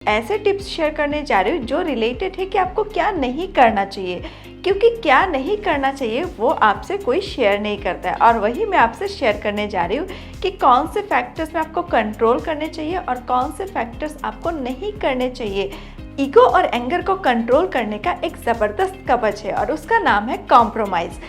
ऐसे tips share करने जा रही हूँ जो रिलेटेड है कि आपको क्या नहीं करना चाहिए, क्योंकि क्या नहीं करना चाहिए वो आपसे कोई शेयर नहीं करता है। और वही मैं आपसे शेयर करने जा रही हूँ कि कौन से फैक्टर्स में आपको कंट्रोल करने चाहिए और कौन से फैक्टर्स आपको नहीं करने चाहिए। ईगो और एंगर को कंट्रोल करने का एक ज़बरदस्त कवच है और उसका नाम है कॉम्प्रोमाइज़।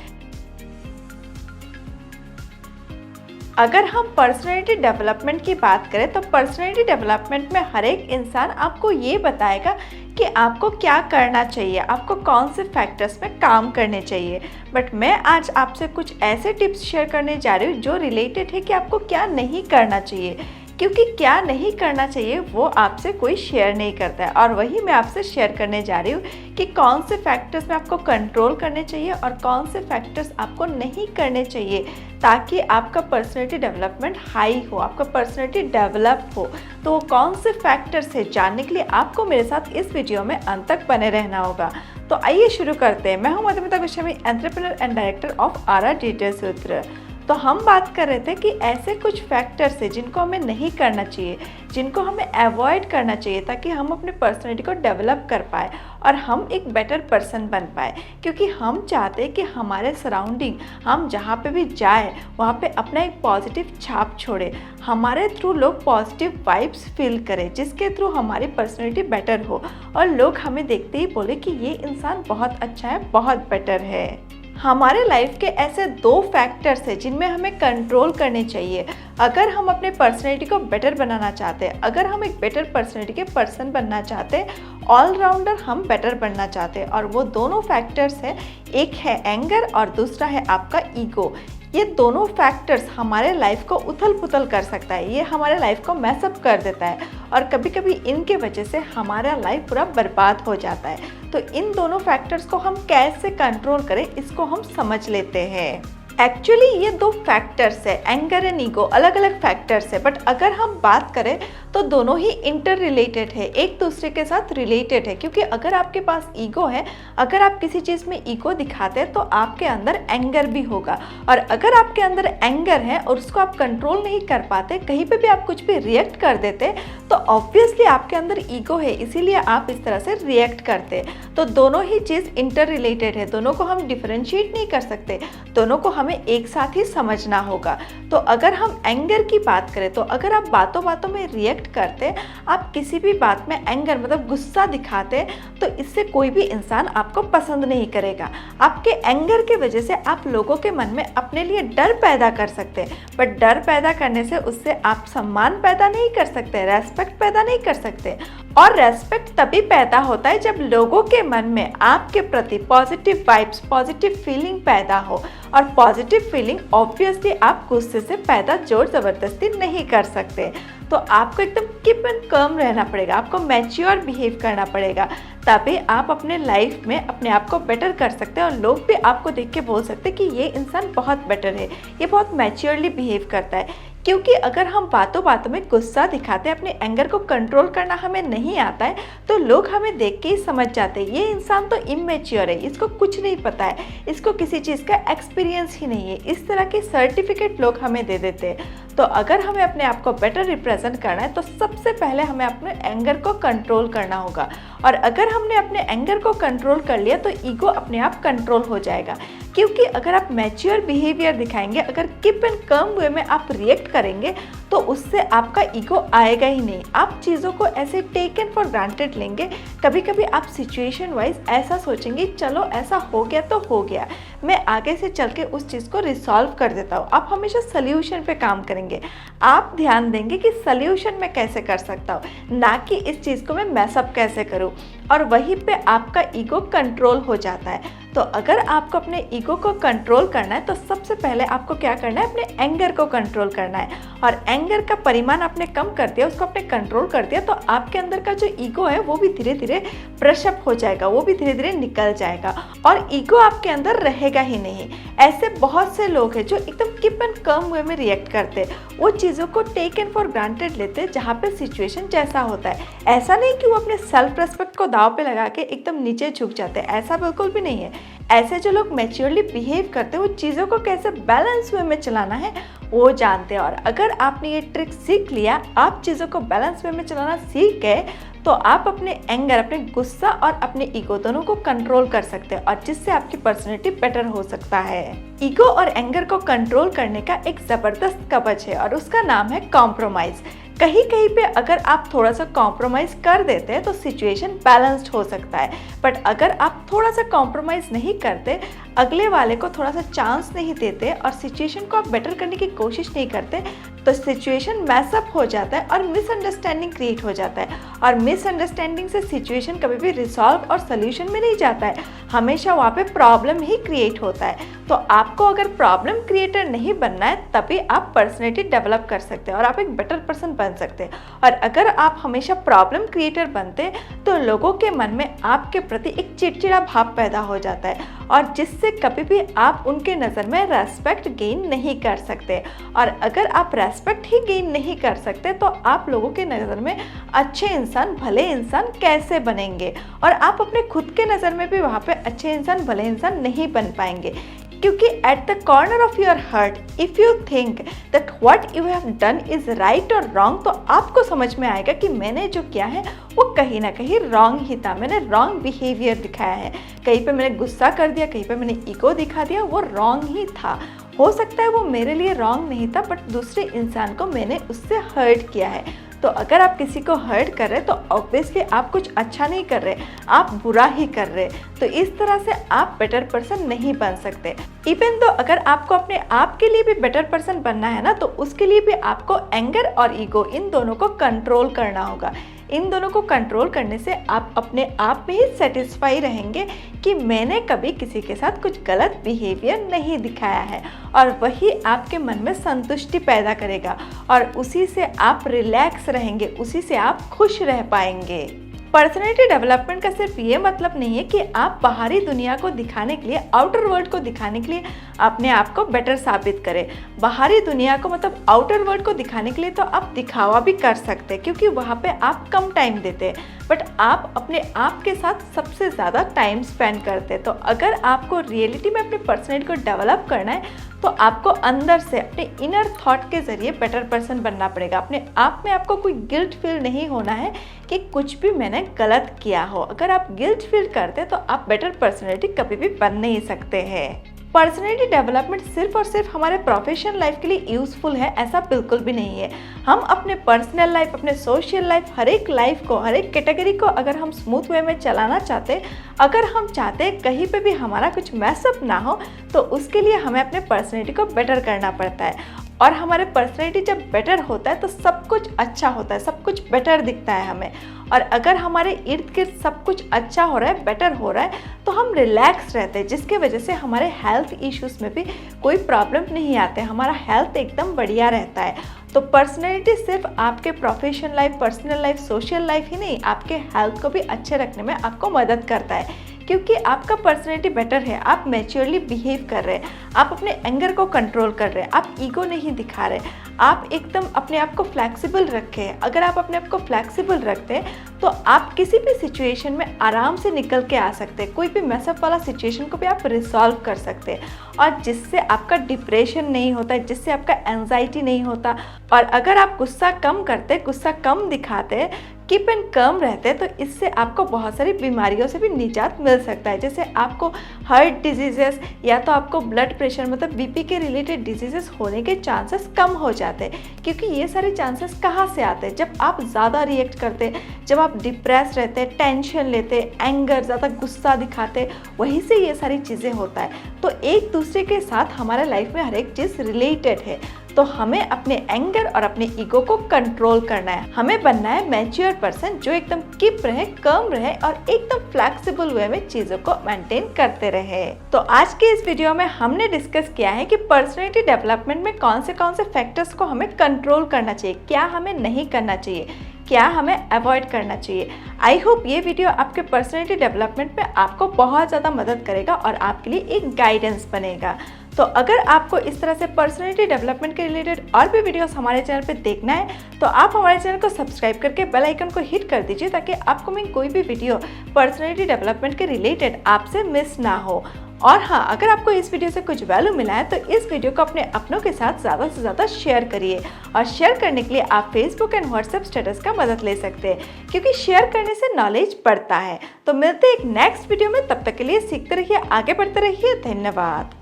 अगर हम पर्सनैलिटी डेवलपमेंट की बात करें तो पर्सनैलिटी डेवलपमेंट में हर एक इंसान आपको ये बताएगा कि आपको क्या करना चाहिए, आपको कौन से फैक्टर्स में काम करने चाहिए। बट मैं आज आपसे कुछ ऐसे टिप्स शेयर करने जा रही हूँ जो रिलेटेड है कि आपको क्या नहीं करना चाहिए, क्योंकि क्या नहीं करना चाहिए वो आपसे कोई शेयर नहीं करता है। और वही मैं आपसे शेयर करने जा रही हूँ कि कौन से फैक्टर्स में आपको कंट्रोल करने चाहिए और कौन से फैक्टर्स आपको नहीं करने चाहिए, ताकि आपका पर्सनैलिटी डेवलपमेंट हाई हो, आपका पर्सनैलिटी डेवलप हो। तो वो कौन से फैक्टर्स है जानने के लिए आपको मेरे साथ इस वीडियो में अंत तक बने रहना होगा। तो आइए शुरू करते हैं। मैं हूँ Madhumita Goswami, entrepreneur and director of Aara digital Sutra. तो हम बात कर रहे थे कि ऐसे कुछ फैक्टर्स हैं जिनको हमें नहीं करना चाहिए, जिनको हमें अवॉइड करना चाहिए, ताकि हम अपने पर्सनैलिटी को डेवलप कर पाए और हम एक बेटर पर्सन बन पाए। क्योंकि हम चाहते हैं कि हमारे सराउंडिंग, हम जहाँ पे भी जाए वहाँ पे अपना एक पॉजिटिव छाप छोड़े, हमारे थ्रू लोग पॉजिटिव वाइब्स फील करें, जिसके थ्रू हमारी पर्सनैलिटी बेटर हो और लोग हमें देखते ही बोले कि ये इंसान बहुत अच्छा है, बहुत बेटर है। हमारे लाइफ के ऐसे दो फैक्टर्स हैं जिनमें हमें कंट्रोल करने चाहिए अगर हम अपने पर्सनैलिटी को बेटर बनाना चाहते हैं, अगर हम एक बेटर पर्सनैलिटी के पर्सन बनना चाहते हैं, ऑलराउंडर हम बेटर बनना चाहते हैं। और वो दोनों फैक्टर्स हैं, एक है एंगर और दूसरा है आपका ईगो। ये दोनों फैक्टर्स हमारे लाइफ को उथल पुथल कर सकता है, ये हमारे लाइफ को मैसअप कर देता है और कभी कभी इनके वजह से हमारा लाइफ पूरा बर्बाद हो जाता है। तो इन दोनों फैक्टर्स को हम कैसे कंट्रोल करें, इसको हम समझ लेते हैं। एक्चुअली ये दो फैक्टर्स है, एंगर एंड ईगो, अलग अलग फैक्टर्स है, बट अगर हम बात करें तो दोनों ही इंटर रिलेटेड है, एक दूसरे के साथ रिलेटेड है। क्योंकि अगर आपके पास ईगो है, अगर आप किसी चीज़ में ईगो दिखाते हैं तो आपके अंदर एंगर भी होगा। और अगर आपके अंदर एंगर है और उसको आप कंट्रोल नहीं कर पाते, कहीं पे भी आप कुछ भी रिएक्ट कर देते, तो ऑब्वियसली आपके अंदर ईगो है, इसीलिए आप इस तरह से रिएक्ट करते। तो दोनों ही चीज़ इंटर रिलेटेड है, दोनों को हम डिफरेंशिएट नहीं कर सकते, दोनों को हमें एक साथ ही समझना होगा। तो अगर हम एंगर की बात करें तो अगर आप बातों बातों में रिएक्ट करते, आप किसी भी बात में एंगर मतलब गुस्सा दिखाते, तो इससे कोई भी इंसान आपको पसंद नहीं करेगा। आपके एंगर के वजह से आप लोगों के मन में अपने लिए डर पैदा कर सकते हैं, बट डर पैदा करने से उससे आप सम्मान पैदा नहीं कर सकते, रेस्पेक्ट पैदा नहीं कर सकते। और रेस्पेक्ट तभी पैदा होता है जब लोगों के मन में आपके प्रति पॉजिटिव वाइब्स, पॉजिटिव फीलिंग पैदा हो। और पॉजिटिव फीलिंग ऑब्वियसली आप गुस्से से पैदा जोर ज़बरदस्ती नहीं कर सकते। तो आपको एकदम कीप एंड कम रहना पड़ेगा, आपको मैच्योर बिहेव करना पड़ेगा, तभी आप अपने लाइफ में अपने आप को बेटर कर सकते हैं और लोग भी आपको देख के बोल सकते हैं कि ये इंसान बहुत बेटर है, ये बहुत मैच्योरली बिहेव करता है। क्योंकि अगर हम बातों बातों में गुस्सा दिखाते हैं, अपने एंगर को कंट्रोल करना हमें नहीं आता है, तो लोग हमें देख के ही समझ जाते हैं ये इंसान तो इमेच्योर है, इसको कुछ नहीं पता है, इसको किसी चीज़ का एक्सपीरियंस ही नहीं है। इस तरह के सर्टिफिकेट लोग हमें दे देते हैं। तो अगर हमें अपने आप को बेटर रिप्रेजेंट करना है तो सबसे पहले हमें अपने एंगर को कंट्रोल करना होगा। और अगर हमने अपने एंगर को कंट्रोल कर लिया तो ईगो अपने आप कंट्रोल हो जाएगा। क्योंकि अगर आप मैच्योर बिहेवियर दिखाएंगे, अगर कीप एंड कम वे में आप रिएक्ट करेंगे, तो उससे आपका ईगो आएगा ही नहीं। आप चीज़ों को ऐसे टेकन फॉर ग्रांटेड लेंगे। कभी कभी आप सिचुएशन वाइज ऐसा सोचेंगे, चलो ऐसा हो गया तो हो गया, मैं आगे से चल के उस चीज़ को रिसॉल्व कर देता हूँ। आप हमेशा सल्यूशन पे काम करेंगे, आप ध्यान देंगे कि सल्यूशन मैं कैसे कर सकता हूँ, ना कि इस चीज़ को मैं मैसअप कैसे करूँ। और वहीं पे आपका ईगो कंट्रोल हो जाता है। तो अगर आपको अपने ईगो को कंट्रोल करना है तो सबसे पहले आपको क्या करना है, अपने एंगर को कंट्रोल करना है। और एंगर का परिमाण आपने कम कर दिया, उसको आपने कंट्रोल कर दिया, तो आपके अंदर का जो ईगो है वो भी धीरे धीरे ब्रशअप हो जाएगा, वो भी धीरे धीरे निकल जाएगा और ईगो आपके अंदर रहेगा ही नहीं। ऐसे बहुत से लोग हैं जो एकदम कीप एंड कम वे में रिएक्ट करते हैं, वो चीज़ों को टेक एंड फॉर ग्रांटेड लेते हैं जहाँ पे सिचुएशन जैसा होता है। ऐसा नहीं कि वो अपने सेल्फ रेस्पेक्ट को दाव पे लगा के एकदम नीचे झुक जाते हैं, ऐसा बिल्कुल भी नहीं है। ऐसे जो लोग मैच्योरली बिहेव करते हैं, वो चीज़ों को कैसे बैलेंस वे में चलाना है वो जानते हैं। और अगर आपने ये ट्रिक सीख लिया, आप चीज़ों को बैलेंस वे में चलाना सीख गए, तो आप अपने एंगर, अपने गुस्सा और अपने ईगो दोनों को कंट्रोल कर सकते हैं, और जिससे आपकी पर्सनैलिटी बेटर हो सकता है। ईगो और एंगर को कंट्रोल करने का एक ज़बरदस्त कवच है और उसका नाम है कॉम्प्रोमाइज़। कहीं कहीं पे अगर आप थोड़ा सा कॉम्प्रोमाइज़ कर देते हैं तो सिचुएशन बैलेंस्ड हो सकता है, बट अगर आप थोड़ा सा कॉम्प्रोमाइज़ नहीं करते, अगले वाले को थोड़ा सा चांस नहीं देते और सिचुएशन को आप बेटर करने की कोशिश नहीं करते, तो सिचुएशन मैसअप हो जाता है और मिसअंडरस्टैंडिंग क्रिएट हो जाता है। और मिसअंडरस्टैंडिंग से सिचुएशन कभी भी रिसॉल्व और सोल्यूशन में नहीं जाता है, हमेशा वहाँ पे प्रॉब्लम ही क्रिएट होता है। तो आपको अगर प्रॉब्लम क्रिएटर नहीं बनना है, तभी आप पर्सनैलिटी डेवलप कर सकते हैं और आप एक बेटर पर्सन बन सकते हैं। और अगर आप हमेशा प्रॉब्लम क्रिएटर बनते हैं तो लोगों के मन में आपके प्रति एक चिड़चिड़ा भाव पैदा हो जाता है, और जिससे कभी भी आप उनके नज़र में रेस्पेक्ट गेन नहीं कर सकते। और अगर आप रेस्पेक्ट ही गेन नहीं कर सकते तो आप लोगों के नज़र में अच्छे इंसान, भले इंसान कैसे बनेंगे, और आप अपने खुद के नज़र में भी वहाँ पे अच्छे इंसान, भले इंसान नहीं बन पाएंगे। क्योंकि at the corner of your heart if you think that what you have done is right और रॉन्ग, तो आपको समझ में आएगा कि मैंने जो किया है वो कहीं ना कहीं रॉन्ग ही था, मैंने रॉन्ग बिहेवियर दिखाया है, कहीं पे मैंने गुस्सा कर दिया, कहीं पे मैंने ईगो दिखा दिया, वो रॉन्ग ही था। हो सकता है वो मेरे लिए रॉन्ग नहीं था, बट दूसरे इंसान को मैंने उससे हर्ट किया है। तो अगर आप किसी को हर्ट कर रहे तो ऑब्वियसली आप कुछ अच्छा नहीं कर रहे, आप बुरा ही कर रहे। तो इस तरह से आप बेटर पर्सन नहीं बन सकते। इवन तो अगर आपको अपने आप के लिए भी बेटर पर्सन बनना है ना, तो उसके लिए भी आपको एंगर और ईगो इन दोनों को कंट्रोल करना होगा। इन दोनों को कंट्रोल करने से आप अपने आप में ही सेटिस्फाई रहेंगे कि मैंने कभी किसी के साथ कुछ गलत बिहेवियर नहीं दिखाया है, और वही आपके मन में संतुष्टि पैदा करेगा और उसी से आप रिलैक्स रहेंगे, उसी से आप खुश रह पाएंगे। पर्सनैलिटी डेवलपमेंट का सिर्फ ये मतलब नहीं है कि आप बाहरी दुनिया को दिखाने के लिए, आउटर वर्ल्ड को दिखाने के लिए अपने आप को बेटर साबित करें। बाहरी दुनिया को मतलब आउटर वर्ल्ड को दिखाने के लिए तो आप दिखावा भी कर सकते हैं, क्योंकि वहाँ पे आप कम टाइम देते हैं, बट आप अपने आप के साथ सबसे ज़्यादा टाइम स्पेंड करते हैं। तो अगर आपको रियलिटी में अपनी पर्सनैलिटी को डेवलप करना है तो आपको अंदर से अपने इनर थॉट के ज़रिए बेटर पर्सन बनना पड़ेगा। अपने आप में आपको कोई गिल्ट फील नहीं होना है कि कुछ भी मैंने गलत किया हो। अगर आप गिल्ट फील करते तो आप बेटर पर्सनैलिटी कभी भी बन नहीं सकते हैं। पर्सनैलिटी डेवलपमेंट सिर्फ और सिर्फ हमारे प्रोफेशनल लाइफ के लिए यूज़फुल है ऐसा बिल्कुल भी नहीं है। हम अपने पर्सनल लाइफ, अपने सोशल लाइफ, हर एक लाइफ को, हर एक कैटेगरी को अगर हम स्मूथ वे में चलाना चाहते, अगर हम चाहते कहीं पे भी हमारा कुछ मैसअप ना हो, तो उसके लिए हमें अपने पर्सनैलिटी को बेटर करना पड़ता है। और हमारे पर्सनैलिटी जब बेटर होता है तो सब कुछ अच्छा होता है, सब कुछ बेटर दिखता है हमें। और अगर हमारे इर्द गिर्द सब कुछ अच्छा हो रहा है, बेटर हो रहा है, तो हम रिलैक्स रहते हैं, जिसके वजह से हमारे हेल्थ इश्यूज़ में भी कोई प्रॉब्लम नहीं आते, हमारा हेल्थ एकदम बढ़िया रहता है। तो पर्सनैलिटी सिर्फ आपके professional life, personal life, social life ही नहीं, आपके हेल्थ को भी अच्छे रखने में आपको मदद करता है। क्योंकि आपका पर्सनैलिटी बेटर है, आप मैच्योरली बिहेव कर रहे हैं, आप अपने एंगर को कंट्रोल कर रहे हैं, आप ईगो नहीं दिखा रहे, आप एकदम अपने आप को फ्लैक्सिबल रखे हैं। अगर आप अपने आप को फ्लैक्सिबल रखते हैं तो आप किसी भी सिचुएशन में आराम से निकल के आ सकते हैं, कोई भी मैसअप वाला सिचुएशन को भी आप रिसॉल्व कर सकते हैं, और जिससे आपका डिप्रेशन नहीं होता है, जिससे आपका एंजाइटी नहीं होता। और अगर आप गुस्सा कम करते, गुस्सा कम दिखाते, कीप एंड कम रहते, तो इससे आपको बहुत सारी बीमारियों से भी निजात मिल सकता है। जैसे आपको हार्ट डिजीजेस या तो आपको ब्लड प्रेशर मतलब बीपी के रिलेटेड डिजीजेस होने के चांसेस कम हो जाते हैं। क्योंकि ये सारे चांसेस कहाँ से आते हैं? जब आप ज़्यादा रिएक्ट करते, जब आप डिप्रेस रहते, टेंशन लेते, एंगर, ज़्यादा गुस्सा दिखाते, वहीं से ये सारी चीज़ें होता है। तो एक दूसरे के साथ हमारे लाइफ में हर एक चीज़ रिलेटेड है। तो हमें अपने एंगर और अपने ईगो को कंट्रोल करना है। हमें बनना है मैच्योर पर्सन जो एकदम कीप रहे, कम रहे और एकदम फ्लेक्सिबल वे में चीज़ों को मेंटेन करते रहे। तो आज के इस वीडियो में हमने डिस्कस किया है कि पर्सनैलिटी डेवलपमेंट में कौन से फैक्टर्स को हमें कंट्रोल करना चाहिए, क्या हमें नहीं करना चाहिए, क्या हमें अवॉइड करना चाहिए। आई होप ये वीडियो आपके पर्सनैलिटी डेवलपमेंट में आपको बहुत ज़्यादा मदद करेगा और आपके लिए एक गाइडेंस बनेगा। तो तो अगर आपको इस तरह से पर्सनैलिटी डेवलपमेंट के रिलेटेड और भी वीडियोस हमारे चैनल पे देखना है तो आप हमारे चैनल को सब्सक्राइब करके बेल आइकन को हिट कर दीजिए ताकि अपकमिंग कोई भी वीडियो पर्सनैलिटी डेवलपमेंट के रिलेटेड आपसे मिस ना हो। और हाँ, अगर आपको इस वीडियो से कुछ वैल्यू मिला है तो इस वीडियो को अपने अपनों के साथ ज़्यादा से ज़्यादा शेयर करिए। और शेयर करने के लिए आप फेसबुक एंड व्हाट्सएप स्टेटस का मदद ले सकते हैं, क्योंकि शेयर करने से नॉलेज बढ़ता है। तो मिलते हैं एक नेक्स्ट वीडियो में, तब तक के लिए सीखते रहिए, आगे बढ़ते रहिए। धन्यवाद।